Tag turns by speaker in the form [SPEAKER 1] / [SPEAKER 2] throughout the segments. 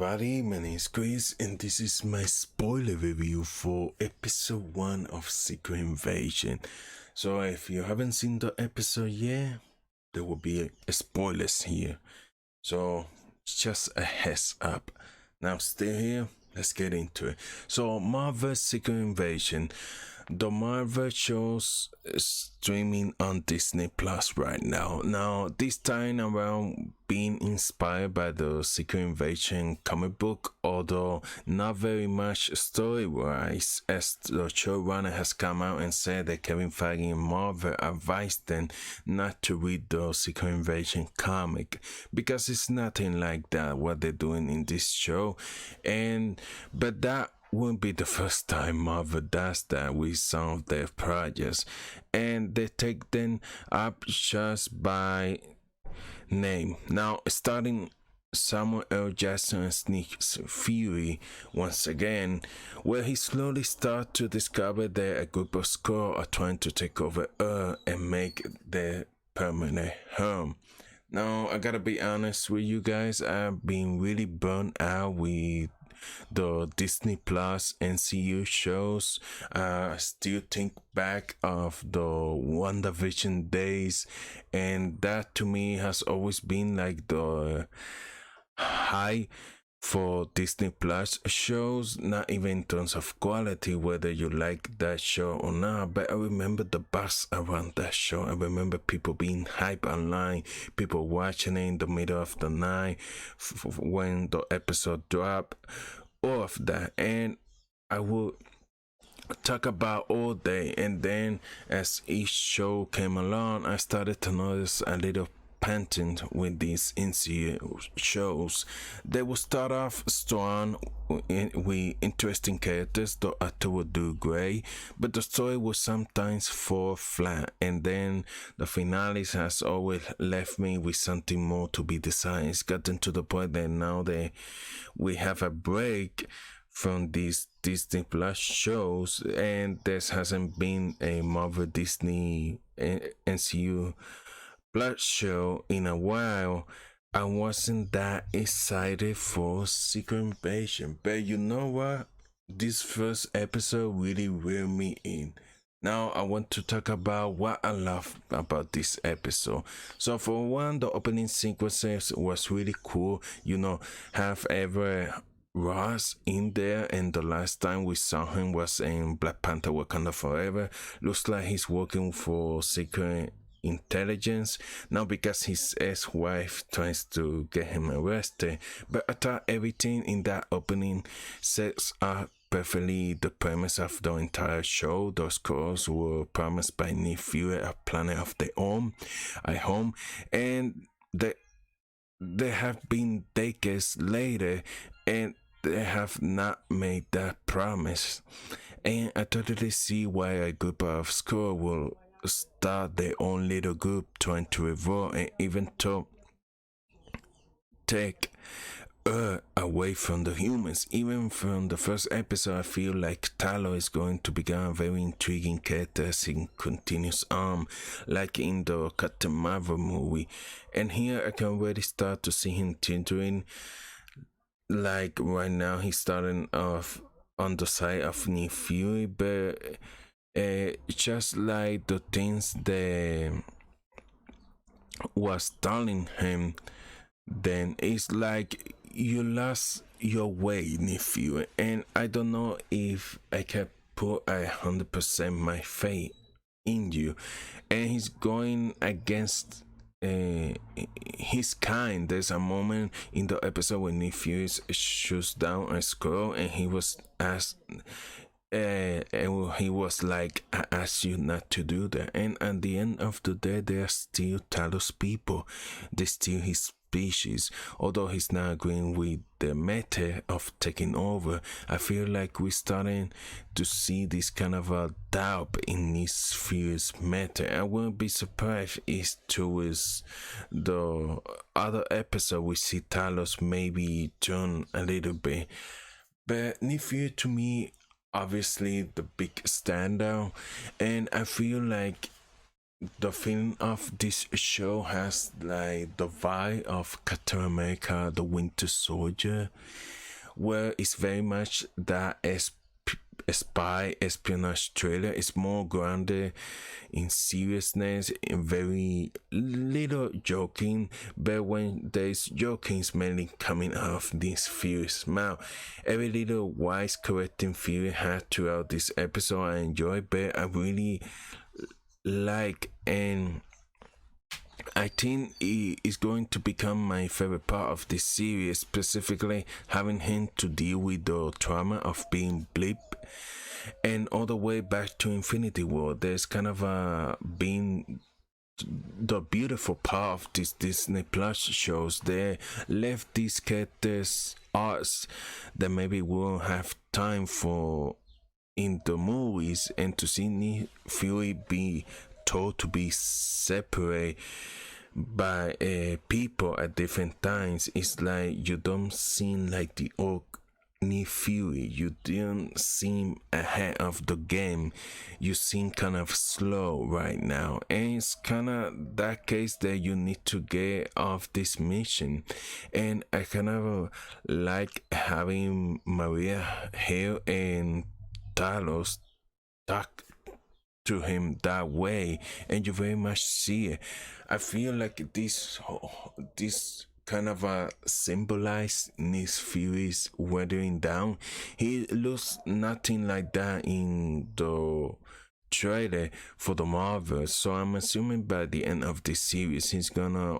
[SPEAKER 1] everybody, my name is Chris and this is my spoiler review for episode 1 of Secret Invasion. So if you haven't seen the episode yet, there will be spoilers here. So just a heads up. Now stay here, let's get into it. So Marvel Secret Invasion. The Marvel shows streaming on Disney Plus right now. Now, this time around, being inspired by the Secret Invasion comic book, although not very much story-wise, as the showrunner has come out and said that Kevin Feige and Marvel advised them not to read the Secret Invasion comic because it's nothing like that what they're doing in this show, but that won't be the first time Marvel does that with some of their projects, and they take them up just by name. Now, starting Samuel L. Jackson and Nick Fury once again, where he slowly starts to discover that a group of Skrulls are trying to take over Earth and make their permanent home. Now, I gotta be honest with you guys, I've been really burnt out with the Disney Plus MCU shows. I still think back of the WandaVision days, and that to me has always been like the high for Disney Plus shows, not even in terms of quality, whether you like that show or not, but I remember the buzz around that show. I remember people being hyped online, people watching it in the middle of the night when the episode dropped, all of that, and I will talk about all day. And then as each show came along, I started to notice a little pattern with these MCU shows. They will start off strong with interesting characters. The actor will do great, but the story will sometimes fall flat, and then the finales has always left me with something more to be desired. It's gotten to the point that now we have a break from these Disney Plus shows, and there hasn't been a Marvel Disney MCU Plus show in a while. I wasn't that excited for Secret Invasion, but you know what? This first episode really reeled me in. Now I want to talk about what I love about this episode. So for one, the opening sequences was really cool. Have Everett Ross in there, and the last time we saw him was in Black Panther Wakanda Forever. Looks like he's working for Secret Intelligence now because his ex-wife tries to get him arrested. But I thought everything in that opening sets up perfectly the premise of the entire show. Those Skrulls were promised by Nick Fury a planet of their own, a home, and they have been decades later and they have not made that promise. And I totally see why a group of Skrulls will start their own little group trying to evolve and even to take away from the humans. Even from the first episode, I feel like Talos is going to become a very intriguing character as he continues on, like in the Captain Marvel movie. And here I can already start to see him tendering. Like right now, he's starting off on the side of Nick Fury, but just like the things that was telling him, then it's like you lost your way, Nick Fury, and I don't know if I can put 100% my faith in you. And he's going against his kind. There's a moment in the episode when Nick Fury shoots down a Skrull, and he was asked. And he was like, I asked you not to do that. And at the end of the day, they are still Talos people. They're still his species. Although he's not agreeing with the method of taking over, I feel like we're starting to see this kind of a doubt in his fierce method. I wouldn't be surprised if towards the other episode we see Talos maybe turn a little bit. But Nick Fury, to me, obviously the big standout, and I feel like the feeling of this show has like the vibe of Captain America, the Winter Soldier, where it's very much that spy espionage trailer. It's more grounded in seriousness, in very little joking, but when there's joking, it's mainly coming out of this furious mouth. Every little wise correcting Fury had throughout this episode I enjoy, but I really like, and I think it is going to become my favorite part of this series, specifically having him to deal with the trauma of being Blip and all the way back to Infinity War. There's kind of being the beautiful part of these Disney Plus shows. They left these characters arcs that maybe we won't have time for in the movies, and to see Nick Fury be told to be separate by people at different times, it's like you don't seem like the old Nick Fury. You didn't seem ahead of the game. You seem kind of slow right now, and it's kind of that case that you need to get off this mission. And I kind of like having Maria Hill and Talos talk to him that way, and you very much see it. I feel like this kind of symbolize Nick Fury's weathering down. He looks nothing like that in the trailer for the Marvel, so I'm assuming by the end of this series he's gonna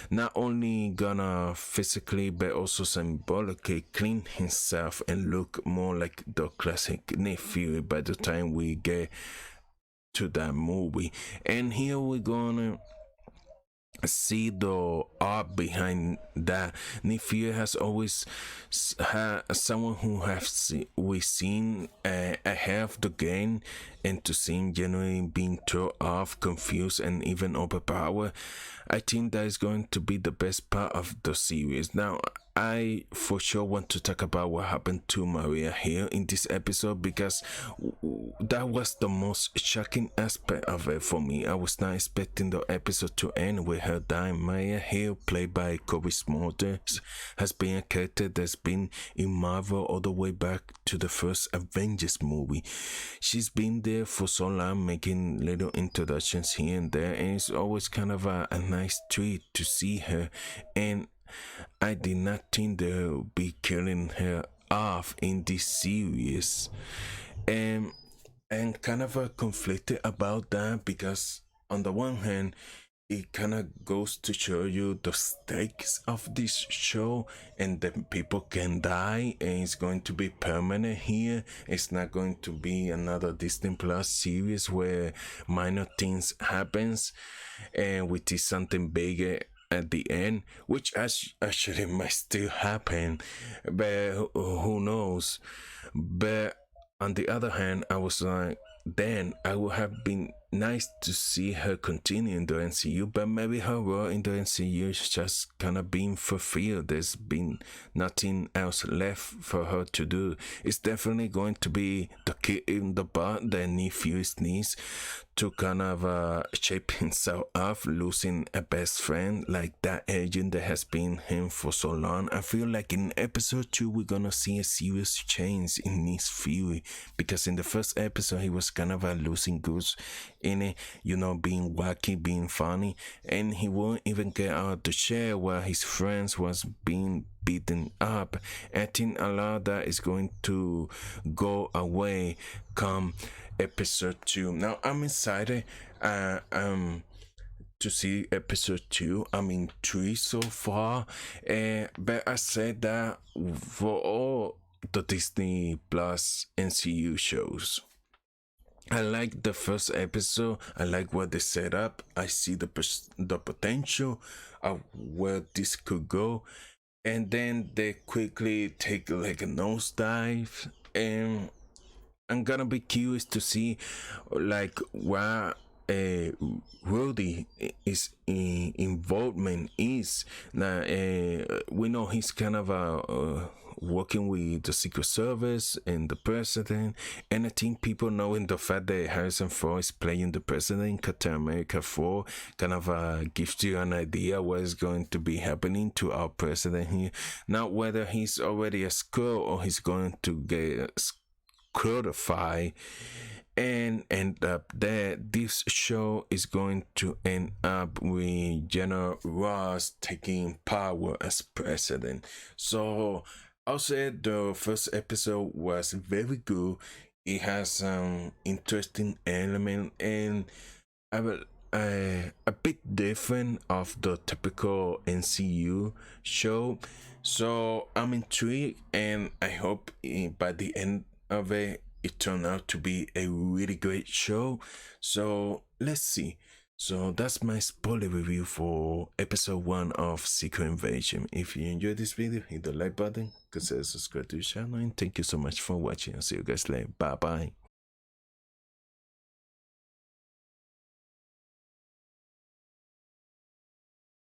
[SPEAKER 1] not only gonna physically but also symbolically clean himself and look more like the classic Nick Fury by the time we get to that movie. And here we're gonna see the art behind that. Nick Fury has always had someone who we've seen ahead of the game, and to see him genuinely being thrown off, confused, and even overpowered, I think that is going to be the best part of the series. Now, I for sure want to talk about what happened to Maria Hill in this episode, because that was the most shocking aspect of it for me. I was not expecting the episode to end with her dying. Maria Hill, played by Kobe Smulders, has been a character that's been in Marvel all the way back to the first Avengers movie. She's been there for so long, making little introductions here and there, and it's always kind of a nice treat to see her. And I did not think they would be killing her off in this series, and kind of conflicted about that, because on the one hand it kind of goes to show you the stakes of this show, and that people can die and it's going to be permanent here. It's not going to be another Disney Plus series where minor things happens and we see something bigger at the end, which actually might still happen, but who knows. But on the other hand, I was like, then I would have been nice to see her continue in the MCU, but maybe her role in the MCU is just kind of being fulfilled. There's been nothing else left for her to do. It's definitely going to be the kick in the butt that Nick Fury needs to kind of shape himself up, losing a best friend like that agent that has been him for so long. I feel like in episode 2 we're gonna see a serious change in Nick Fury, because in the first episode he was kind of losing goods in it, you know, being wacky, being funny, and he won't even get out of the chair while his friends was being beaten up. I think a lot of that is going to go away come episode 2. Now I'm excited to see episode 2. I'm in 3 so far, but I said that for all the Disney Plus MCU shows, I like the first episode. I like what they set up. I see the potential of where this could go, and then they quickly take like a nosedive, and I'm gonna be curious to see like what Rudy is involvement is. Now we know he's kind of working with the Secret Service and the president. And I think people knowing the fact that Harrison Ford is playing the president in Captain America 4 kind of gives you an idea what is going to be happening to our president here. Now, whether he's already a Skrull or he's going to get Skrullified, and end up that this show is going to end up with General Ross taking power as president. So I'll say the first episode was very good. It has some interesting element and a bit different of the typical NCU show. So I'm intrigued, and I hope by the end of it turned out to be a really great show. So let's see. So that's my spoiler review for episode 1 of Secret Invasion. If you enjoyed this video, hit the like button, consider subscribe to the channel, and thank you so much for watching. I'll see you guys later. Bye bye.